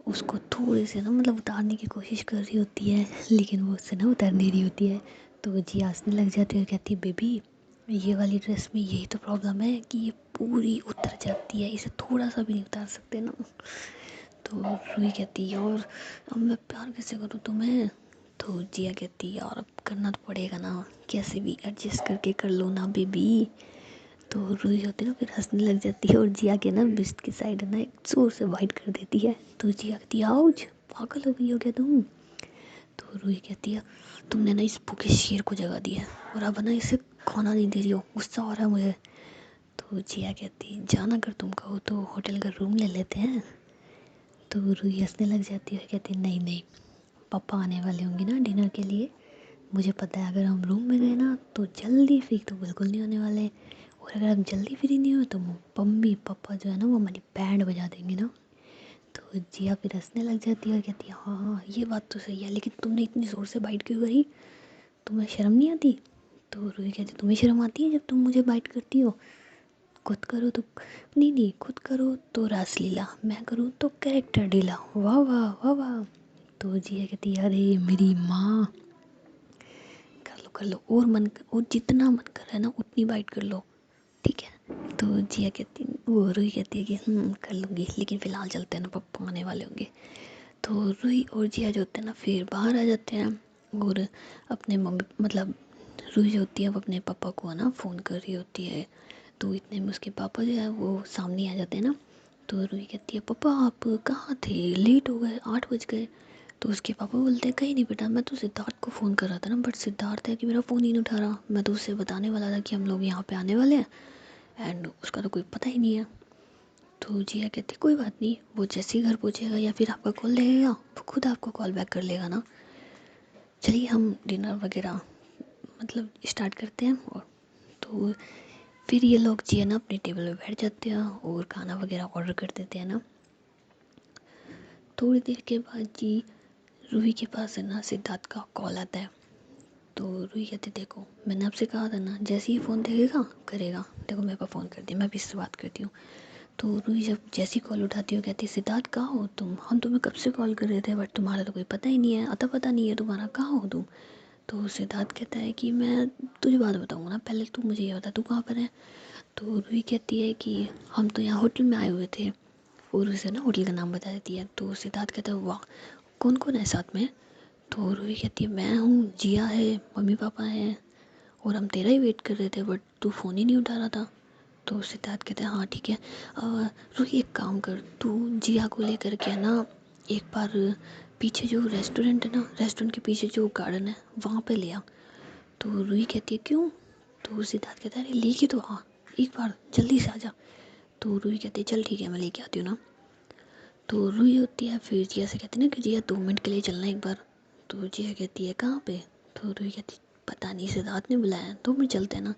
उसको थोड़े से ना मतलब उतारने की कोशिश कर रही होती है, लेकिन वो उससे ना उतर नहीं रही होती है। तो जिया हंसने लग जाती है और कहती है बेबी ये वाली ड्रेस में यही तो प्रॉब्लम है कि ये पूरी उतर जाती है, इसे थोड़ा सा भी नहीं उतार सकते ना। तो रूही कहती है और अब मैं प्यार कैसे करूँ तुम्हें। तो जिया कहती है यार अब करना तो पड़ेगा ना, कैसे भी एडजस्ट करके कर लो ना बेबी। तो रूही होती है ना फिर हंसने लग जाती है, और जिया के ना बिस्ट की साइड है ना एक जोर से वाइट कर देती है। तो जिया कहती है आउच पागल हो गई हो क्या तुम। तो रूही कहती है तुमने ना इस भूखे शेर को जगा दिया है, और अब ना इसे खाना नहीं दे रही हो, गुस्सा आ रहा है मुझे। तो जिया कहती है जाना अगर तुम कहो तो होटल का रूम ले लेते हैं। तो रूही हंसने लग जाती है, कहती है नहीं नहीं पापा आने वाले होंगे ना डिनर के लिए, मुझे पता है अगर हम रूम में गए ना तो जल्दी फ्री तो बिल्कुल नहीं होने वाले, और अगर हम जल्दी फ्री नहीं हुए तो मम्मी पापा जो है ना वो हमारी बैंड बजा देंगे ना। तो तो जिया फिर हंसने लग जाती है और कहती है हाँ हाँ ये बात तो सही है, लेकिन तुमने इतनी ज़ोर से बाइट क्यों करी, तुम्हें शर्म नहीं आती। तो रूही कहती तुम्हें शर्म आती है जब तुम मुझे बाइट करती हो, खुद करो तो नहीं नहीं, खुद करो तो रासलीला, मैं करूँ तो कैरेक्टर ढीला, वाह वाह वाह वाह। तो जिया कहती है अरे मेरी माँ, कर लो और और जितना मन कर रहा है ना उतनी बाइट कर लो, ठीक है। तो जिया कहती, वो रूही कहती है कि कर लूँगी, लेकिन फ़िलहाल चलते हैं ना, पप्पा आने वाले होंगे। तो रूही और जिया जो होते हैं ना फिर बाहर आ जाते हैं और अपने मम्मी मतलब रूही जो होती है वो अपने पापा को ना फ़ोन कर रही होती है। तो इतने में उसके पापा जो है वो सामने आ जाते हैं ना। तो रूही कहती है पापा आप कहाँ थे, लेट हो गए, 8 बज गए। तो उसके पापा बोलते हैं कहीं नहीं बेटा, मैं तो सिद्धार्थ को फ़ोन कर रहा था ना, बट सिद्धार्थ है कि मेरा फ़ोन ही नहीं उठा रहा, मैं तो उससे बताने वाला था कि हम लोग यहाँ पे आने वाले हैं एंड उसका तो कोई पता ही नहीं है। तो जिया कहती कोई बात नहीं, वो जैसे ही घर पहुँचेगा या फिर आपका कॉल लगेगा वो खुद आपको कॉल बैक कर लेगा ना, चलिए हम डिनर वगैरह मतलब स्टार्ट करते हैं। और तो फिर ये लोग जी है ना अपनी टेबल पे बैठ जाते हैं और खाना वगैरह ऑर्डर कर देते हैं ना। थोड़ी देर के बाद जी रूही के पास है ना सिद्धार्थ का कॉल आता है। तो रूही कहती देखो मैंने आपसे कहा था ना, जैसे ही फ़ोन देखेगा करेगा, देखो मेरे पास फ़ोन कर दिया, मैं भी इससे बात करती हूँ। तो रूही जब जैसी कॉल उठाती हो कहती सिद्धार्थ कहाँ हो तुम, हम तुम्हें कब से कॉल कर रहे थे बट तुम्हारा तो कोई पता ही नहीं है, अता पता नहीं है तुम्हारा, कहाँ हो तुम। तो सिद्धार्थ कहता है कि मैं तुझे बात बताऊँगा ना, पहले तू मुझे ये बता तू कहाँ पर है। तो रूही कहती है कि हम तो यहाँ होटल में आए हुए थे, और उसे ना होटल का नाम बता देती है। तो सिद्धार्थ कहता है वाह कौन कौन है साथ में। तो रूही कहती है मैं हूँ, जिया है, मम्मी पापा हैं, और हम तेरा ही वेट कर रहे थे बट तू फ़ोन ही नहीं उठा रहा था। तो सिद्धार्थ कहते हैं हाँ ठीक है, रूही एक काम कर, तू जिया को लेकर के ना एक बार पीछे जो रेस्टोरेंट है ना, रेस्टोरेंट के पीछे जो गार्डन है वहाँ पे ले आ। तो रूही कहती है क्यों। तो सिद्धार्थ कहता है अरे लेके तो आ, एक बार जल्दी से आ जा। तो रूही कहती है चल ठीक है मैं लेके आती हूँ ना। तो रूही होती है फिर जिया से कहती है ना कि जिया 2 मिनट के लिए चलना एक बार। तो जिया कहती है कहाँ पे। तो रूही कहती पता नहीं सिद्धार्थ ने बुलाया, 2 मिनट चलते हैं ना।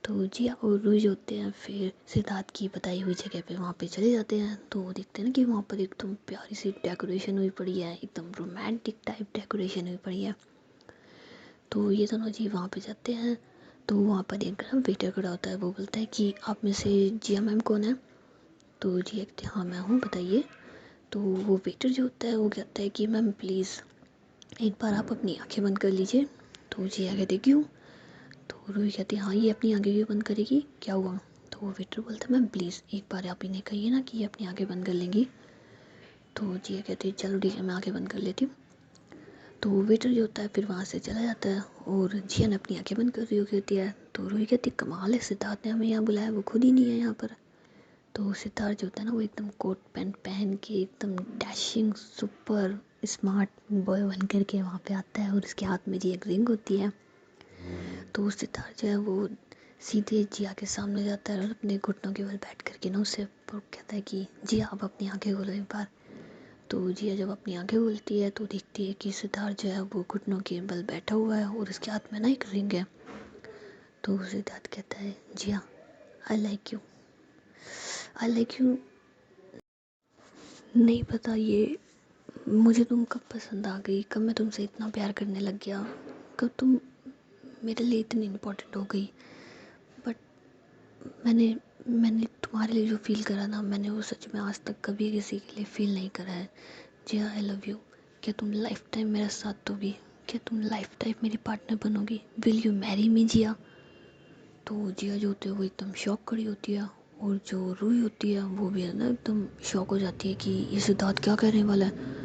तो जिया और रूही जो होते हैं फिर सिद्धार्थ की बताई हुई जगह पे वहाँ पे चले जाते हैं। तो वो देखते हैं ना कि वहाँ पर एकदम प्यारी सी डेकोरेशन हुई पड़ी है, एकदम रोमांटिक टाइप डेकोरेशन हुई पड़ी है। तो ये दोनों जी वहाँ पे जाते हैं। तो वहाँ पर एक वेटर खड़ा होता है, वो बोलता है कि आप में से जिया मैम कौन है। तो जिया कहती है हाँ मैं हूँ बताइए। तो वो वेटर जो होता है वो कहता है कि मैम प्लीज़ एक बार आप अपनी आंखें बंद कर लीजिए। तो जिया कहती क्यों। तो रूही कहती हाँ ये अपनी आंखें क्यों बंद करेगी, क्या हुआ। तो वो वेटर बोलता है मैम प्लीज़ एक बार आप इन्हें कहिए ना कि ये अपनी आंखें बंद कर लेंगी। तो जिया कहती है चलो ठीक है मैं आंखें बंद कर लेती हूँ। तो वेटर जो होता है फिर वहाँ से चला जाता है और जिया ने अपनी आंखें बंद कर रही होती है। तो रूही कहती कमाल है, सिद्धार्थ ने हमें यहाँ बुलाया, वो खुद ही नहीं है यहाँ पर। तो सिद्धार्थ जो होता है ना वो एकदम कोट पैंट पहन के एकदम डैशिंग सुपर स्मार्ट बॉय बन कर के वहाँ पे आता है और उसके हाथ में जी एक रिंग होती है। तो सिद्धार्थ जो है वो सीधे जिया के सामने जाता है और अपने घुटनों के बल बैठ करके ना उससे कहता है कि जिया आप अपनी आंखें खोलो एक बार। तो जिया जब अपनी आंखें खोलती है तो देखती है कि सिद्धार्थ जो है वो घुटनों के बल बैठा हुआ है और उसके हाथ में ना एक रिंग है। तो सिद्धार्थ कहता है Jiya I like you, I like you. नहीं पता ये मुझे तुम कब पसंद आ गई, कब मैं तुमसे इतना प्यार करने लग गया, कब तुम मेरे लिए इतनी इम्पोर्टेंट हो गई। बट मैंने मैंने तुम्हारे लिए जो फ़ील करा ना, मैंने वो सच में आज तक कभी किसी के लिए फ़ील नहीं करा है। जिया आई लव यू, क्या तुम लाइफ टाइम मेरा साथ दोगी, क्या तुम लाइफ टाइम मेरी पार्टनर बनोगी, will you marry me Jiya. तो जिया जो होती है वो एकदम शॉक खड़ी होती है और जो रूही होती है वो भी है ना एकदम शॉक हो जाती है कि ये सिद्धार्थ क्या कहने वाला है।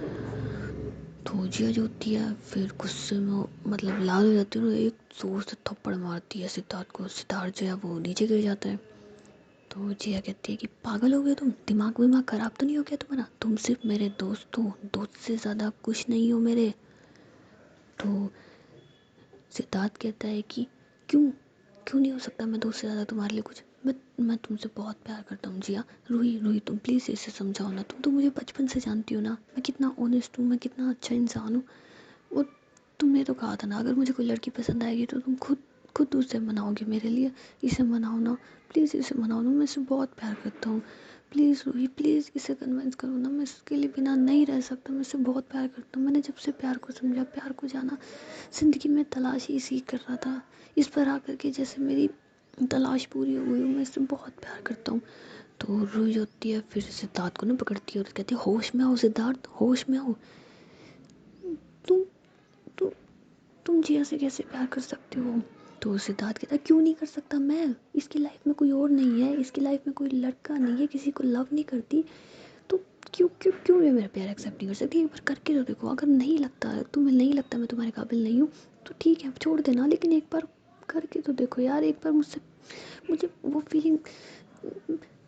तो जिया जो होती है फिर गुस्से में मतलब लाल हो जाती है और एक जोर से थप्पड़ मारती है सिद्धार्थ को। सिद्धार्थ जो है वो नीचे गिर जाता है। तो जिया कहती है कि पागल हो गए तुम, दिमाग विमाग खराब तो नहीं हो गया तुम्हारा, तुम सिर्फ मेरे दोस्त हो, दोस्त से ज़्यादा कुछ नहीं हो मेरे। तो सिद्धार्थ कहता है कि क्यों क्यों नहीं हो सकता मैं दोस्त से ज़्यादा तुम्हारे लिए कुछ, मैं तुमसे बहुत प्यार करता हूँ जिया। रूही रूही तुम प्लीज़ इसे समझाओ ना, तुम तो मुझे बचपन से जानती हो ना, मैं कितना ऑनेस्ट हूँ, मैं कितना अच्छा इंसान हूँ। और तुमने तो कहा था ना अगर मुझे कोई लड़की पसंद आएगी तो तुम खुद खुद उसे मनाओगे मेरे लिए? इसे मनाओ ना, प्लीज़ इसे मनाओ ना, मैं इसे बहुत प्यार करता हूँ। प्लीज़ रूही, प्लीज़ इसे कन्विंस करो ना, मैं इसके लिए बिना नहीं रह सकता, मैं इसे बहुत प्यार करता हूँ। मैंने जब से प्यार को समझा, प्यार को जाना, ज़िंदगी में तलाश ही इसी कर रहा था। इस पर आकर के जैसे मेरी तलाश पूरी हो गई, मैं इससे बहुत प्यार करता हूँ। तो रूही होती है, फिर सिद्धार्थ को ना पकड़ती है और कहती है, होश में आओ सिद्धार्थ, होश में आओ। तुम तुम तुम जिया से कैसे प्यार कर सकते हो? तो सिद्धार्थ कहता है, क्यों नहीं कर सकता मैं? इसकी लाइफ में कोई और नहीं है, इसकी लाइफ में कोई लड़का नहीं है, किसी को लव नहीं करती, तो क्यों क्यों क्यों ये मेरा प्यार एक्सेप्ट नहीं कर सकती? एक बार करके तो देखो, अगर नहीं लगता, तुम्हें नहीं लगता मैं तुम्हारे काबिल नहीं हूँ, तो ठीक है छोड़ देना, लेकिन एक बार करके तो देखो यार, एक बार मुझसे, मुझे वो feeling,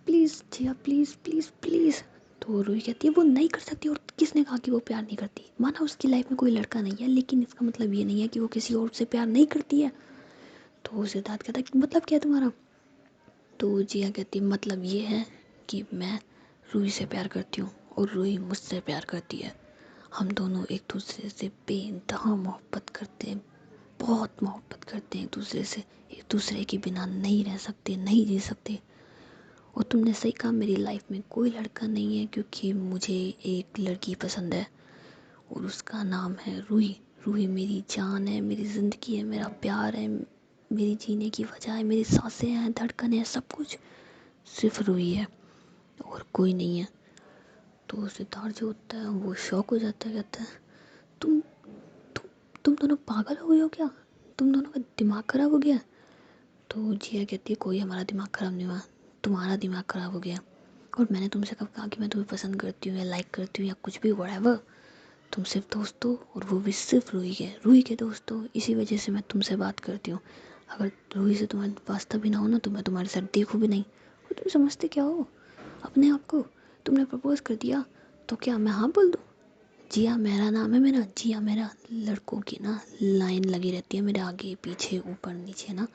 please Jia, please please please. तो रूही कहती है, वो नहीं कर सकती, और किसने कहा कि वो प्यार नहीं करती? माना उसकी लाइफ में कोई लड़का नहीं है, लेकिन इसका मतलब ये नहीं है कि वो किसी और से प्यार नहीं करती है। तो सिद्धार्थ कहता है कि मतलब क्या है तुम्हारा? तो जिया कहती है, मतलब ये है कि मैं रूही से प्यार करती हूँ और रूही मुझसे प्यार करती है। हम दोनों एक दूसरे से बेइंतहा मोहब्बत करते हैं, बहुत मोहब्बत करते हैं एक दूसरे से, एक दूसरे के बिना नहीं रह सकते, नहीं जी सकते। और तुमने सही कहा, मेरी लाइफ में कोई लड़का नहीं है, क्योंकि मुझे एक लड़की पसंद है और उसका नाम है रूही। रूही मेरी जान है, मेरी ज़िंदगी है, मेरा प्यार है, मेरी जीने की वजह है, मेरी सांसें हैं, धड़कन है, सब कुछ सिर्फ रूही है और कोई नहीं है। तो सिद्धार्थ जो होता है वो शॉक हो जाता है, कहता है, तुम तुम तुम दोनों पागल हो गए हो क्या? तुम दोनों का दिमाग खराब हो गया? तो जिया कहती है, कोई हमारा दिमाग ख़राब नहीं हुआ, तुम्हारा दिमाग ख़राब हो गया। और मैंने तुमसे कब कहा कि मैं तुम्हें पसंद करती हूँ या लाइक करती हूँ या कुछ भी, व्हाटएवर? तुम सिर्फ दोस्त हो, और वो भी सिर्फ रूही के दोस्त हो, इसी वजह से मैं तुमसे बात करती हूँ। अगर रूही से तुम्हारा वास्ता भी ना हो ना, तो मैं तुम्हारे साथ देखूँ भी नहीं। और तुम समझते क्या हो अपने आप को? तुमने प्रपोज कर दिया तो क्या मैं हाँ बोल दूँ? जिया मेरा नाम है, मेरा जिया, मेरा लड़कों की ना लाइन लगी रहती है मेरे आगे पीछे ऊपर नीचे ना,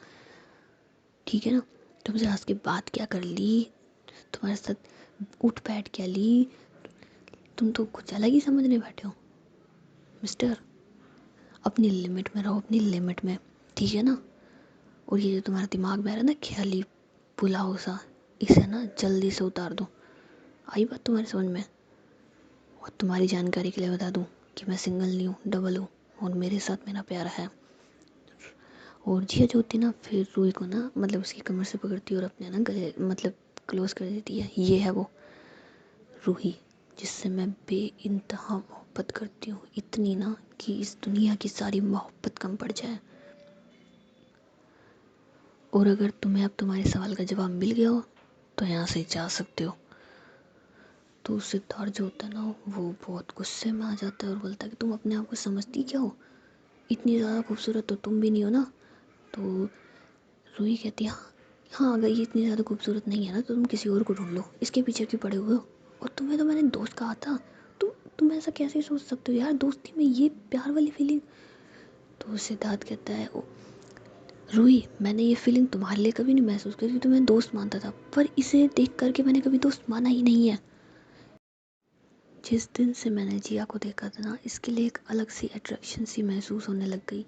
ठीक है ना? तुमसे हंस के बात क्या कर ली, तुम्हारे साथ उठ बैठ क्या ली, तुम तो कुछ अलग ही समझने बैठे हो मिस्टर। अपनी लिमिट में रहो, अपनी लिमिट में, ठीक है ना? और ये जो तुम्हारा दिमाग में आ रहा है ना ख्याली पुलाव सा, इसे ना जल्दी से उतार दो। आई बात तुम्हारी समझ में? और तुम्हारी जानकारी के लिए बता दूं कि मैं सिंगल नहीं हूँ, डबल हूँ, और मेरे साथ मेरा प्यार है। और जिया जो होती ना, फिर रूही को ना, मतलब उसकी कमर से पकड़ती है और अपने ना गले, मतलब क्लोज कर देती है। ये है वो रूही जिससे मैं बेइंतहा मोहब्बत करती हूँ, इतनी ना कि इस दुनिया की सारी मोहब्बत कम पड़ जाए। और अगर तुम्हें अब तुम्हारे सवाल का जवाब मिल गया हो तो यहाँ से जा सकते हो। तो सिद्धार्थ जो होता है ना, वो बहुत गुस्से में आ जाता है और बोलता है कि तुम अपने आप को समझती क्या हो? इतनी ज़्यादा खूबसूरत तो तुम भी नहीं हो ना। तो रूही कहती है, हाँ हाँ, अगर ये इतनी ज़्यादा खूबसूरत नहीं है ना, तो तुम किसी और को ढूंढ लो, इसके पीछे क्यों पड़े हुए हो? और तुम्हें तो मैंने दोस्त कहा था, तुम ऐसा कैसे सोच सकते हो यार, दोस्ती में ये प्यार वाली फीलिंग? तो सिद्धार्थ कहता है, ओ रूही, मैंने ये फीलिंग तुम्हारे लिए कभी नहीं महसूस करी, क्योंकि तुम्हें दोस्त मानता था, पर इसे देख करके मैंने कभी दोस्त माना ही नहीं है। जिस दिन से मैंने जिया को देखा था ना, इसके लिए एक अलग सी अट्रैक्शन सी महसूस होने लग गई।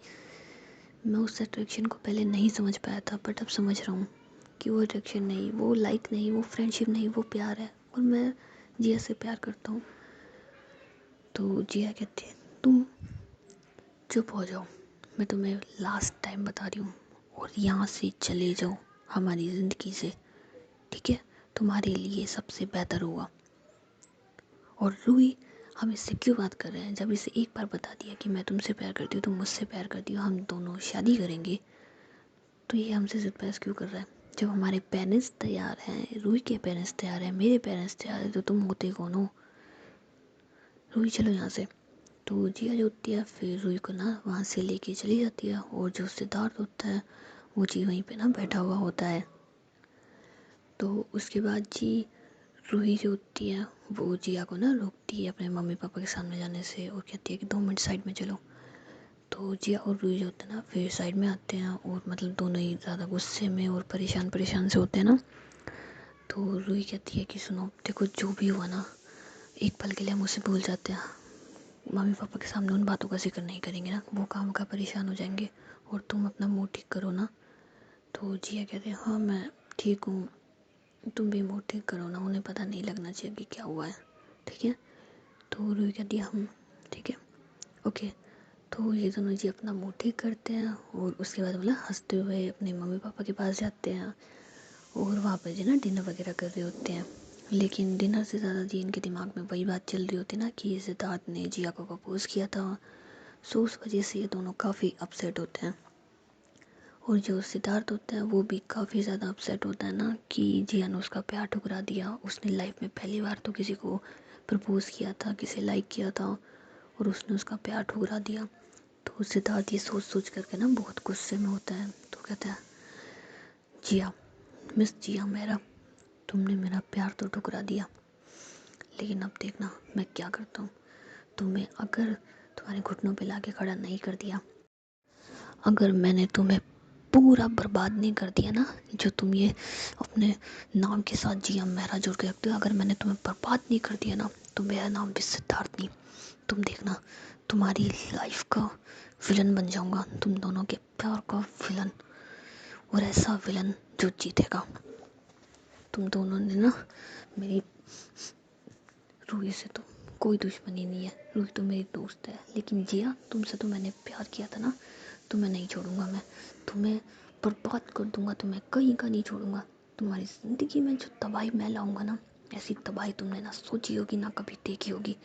मैं उस अट्रैक्शन को पहले नहीं समझ पाया था, बट अब समझ रहा हूँ कि वो अट्रैक्शन नहीं, वो लाइक नहीं, वो फ्रेंडशिप नहीं, वो प्यार है, और मैं जिया से प्यार करता हूँ। तो जिया कहती है, तुम चुप हो जाओ, मैं तुम्हें लास्ट टाइम बता रही हूँ, और यहाँ से चले जाओ हमारी ज़िंदगी से, ठीक है? तुम्हारे लिए सबसे बेहतर होगा। और रूही, हम इससे क्यों बात कर रहे हैं? जब इसे एक बार बता दिया कि मैं तुमसे प्यार करती हूँ, तुम मुझसे प्यार करती हो, हम दोनों शादी करेंगे, तो ये हमसे ज़िद बहस क्यों कर रहा है? जब हमारे पेरेंट्स तैयार हैं, रूही के पेरेंट्स तैयार हैं, मेरे पेरेंट्स तैयार हैं, तो तुम होते कौन हो? रूही चलो यहाँ से। तो जिया जो होती है, फिर रूही को ना वहाँ से लेके चली जाती है, और जो सिद्धार्थ होता है वो जी वहीं पे ना बैठा हुआ होता है। तो उसके बाद जी रूही जो होती है वो जिया को ना रोकती है अपने मम्मी पापा के सामने जाने से, और कहती है कि 2 मिनट साइड में चलो। तो जिया और रूही जो होते हैं ना, फिर साइड में आते हैं, और मतलब दोनों ही ज़्यादा गुस्से में और परेशान परेशान से होते हैं ना। तो रूही कहती है कि सुनो देखो, जो भी हुआ ना, एक पल के लिए हम उसे भूल जाते हैं, मम्मी पापा के सामने उन बातों का जिक्र नहीं करेंगे ना, वो काम का परेशान हो जाएंगे, और तुम अपना मूड ठीक करो ना। तो जिया कहते हैं हाँ मैं ठीक हूँ, तुम भी मूड ठीक करो ना, उन्हें पता नहीं लगना चाहिए कि क्या हुआ है, ठीक है। तो रूही कहती है हम ठीक है ओके। तो ये दोनों जी अपना मूड ठीक करते हैं और उसके बाद बोला हंसते हुए अपने मम्मी पापा के पास जाते हैं और वहाँ पर जी ना डिनर वगैरह कर रहे होते हैं। लेकिन डिनर से ज़्यादा जी इनके दिमाग में वही बात चल रही होती है ना कि सिद्धार्थ ने जिया को प्रपोज किया था। सो उस वजह से ये दोनों काफ़ी अपसेट होते हैं और जो सिद्धार्थ होता है वो भी काफ़ी ज़्यादा अपसेट होता है ना कि जिया ने उसका प्यार ठुकरा दिया। उसने लाइफ में पहली बार तो किसी को प्रपोज किया था, किसे लाइक किया था और उसने उसका प्यार ठुकरा दिया। तो सिद्धार्थ ये सोच सोच करके ना बहुत गुस्से में होता है। तो कहता है जिया, मिस जिया मेरा, तुमने मेरा प्यार तो ठुकरा दिया, लेकिन अब देखना मैं क्या करता हूँ। तुम्हें अगर तुम्हारे घुटनों पे लाके खड़ा नहीं कर दिया, अगर मैंने तुम्हें पूरा बर्बाद नहीं कर दिया ना, जो तुम ये अपने नाम के साथ जिया मेहरा जोड़ के रखते हो, अगर मैंने तुम्हें बर्बाद नहीं कर दिया ना तो मेरा नाम भी सिद्धार्थ नहीं। तुम देखना तुम्हारी लाइफ का विलन बन जाऊंगा, तुम दोनों के प्यार का विलन, और ऐसा विलन जो जीतेगा। तुम दोनों ने ना मेरी रूही से तो कोई दुश्मनी नहीं है, रूही तो मेरी दोस्त है, लेकिन जिया तुमसे तो मैंने प्यार किया था ना, तुम्हें नहीं छोड़ूंगा मैं, तुम्हें बर्बाद कर दूंगा, तुम्हें कहीं का नहीं छोड़ूंगा। तुम्हारी ज़िंदगी में जो तबाही मैं लाऊंगा ना, ऐसी तबाही तुमने ना सोची होगी ना कभी देखी होगी।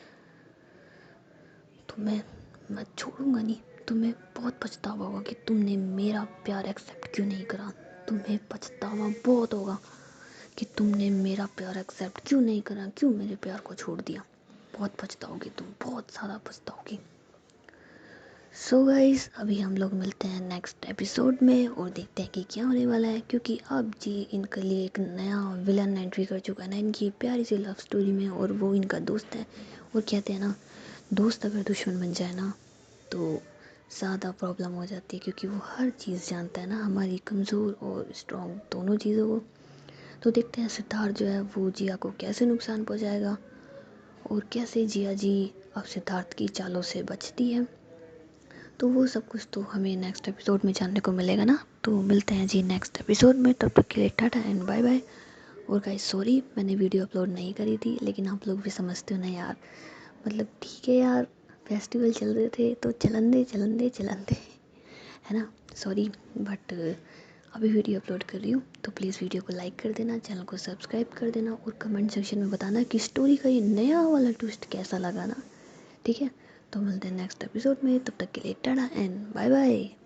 तुम्हें मैं छोड़ूंगा नहीं। तुम्हें बहुत पछतावा होगा कि तुमने मेरा प्यार एक्सेप्ट क्यों नहीं करा। तुम्हें पछतावा बहुत होगा कि तुमने मेरा प्यार एक्सेप्ट क्यों नहीं करा, क्यों मेरे प्यार को छोड़ दिया। बहुत पछताओगी तुम, बहुत ज़्यादा पछताओगी। सो गाइस अभी हम लोग मिलते हैं नेक्स्ट एपिसोड में और देखते हैं कि क्या होने वाला है, क्योंकि अब जी इनके लिए एक नया विलन एंट्री कर चुका है ना इनकी प्यारी सी लव स्टोरी में, और वो इनका दोस्त है। और कहते हैं ना दोस्त अगर दुश्मन बन जाए ना तो ज़्यादा प्रॉब्लम हो जाती है, क्योंकि वो हर चीज़ जानता है ना, हमारी कमज़ोर और स्ट्रॉन्ग दोनों चीज़ों को। तो देखते हैं सिद्धार्थ जो है वो जिया को कैसे नुकसान पहुंचाएगा और कैसे जिया जी अब सिद्धार्थ की चालों से बचती है। तो वो सब कुछ तो हमें नेक्स्ट एपिसोड में जानने को मिलेगा ना। तो मिलते हैं जी नेक्स्ट एपिसोड में, तब तक के लिए टाटा एंड बाय बाय। और गाइस सॉरी मैंने वीडियो अपलोड नहीं करी थी, लेकिन आप लोग भी समझते हो ना यार, मतलब ठीक है यार, फेस्टिवल चल रहे थे तो चलन दे है ना। सॉरी बट अभी वीडियो अपलोड कर रही हूँ, तो प्लीज़ वीडियो को लाइक कर देना, चैनल को सब्सक्राइब कर देना और कमेंट सेक्शन में बताना कि स्टोरी का ये नया वाला ट्विस्ट कैसा लगा ना, ठीक है। तो मिलते हैं नेक्स्ट एपिसोड में, तब तक के लिए टाटा एंड बाय बाय।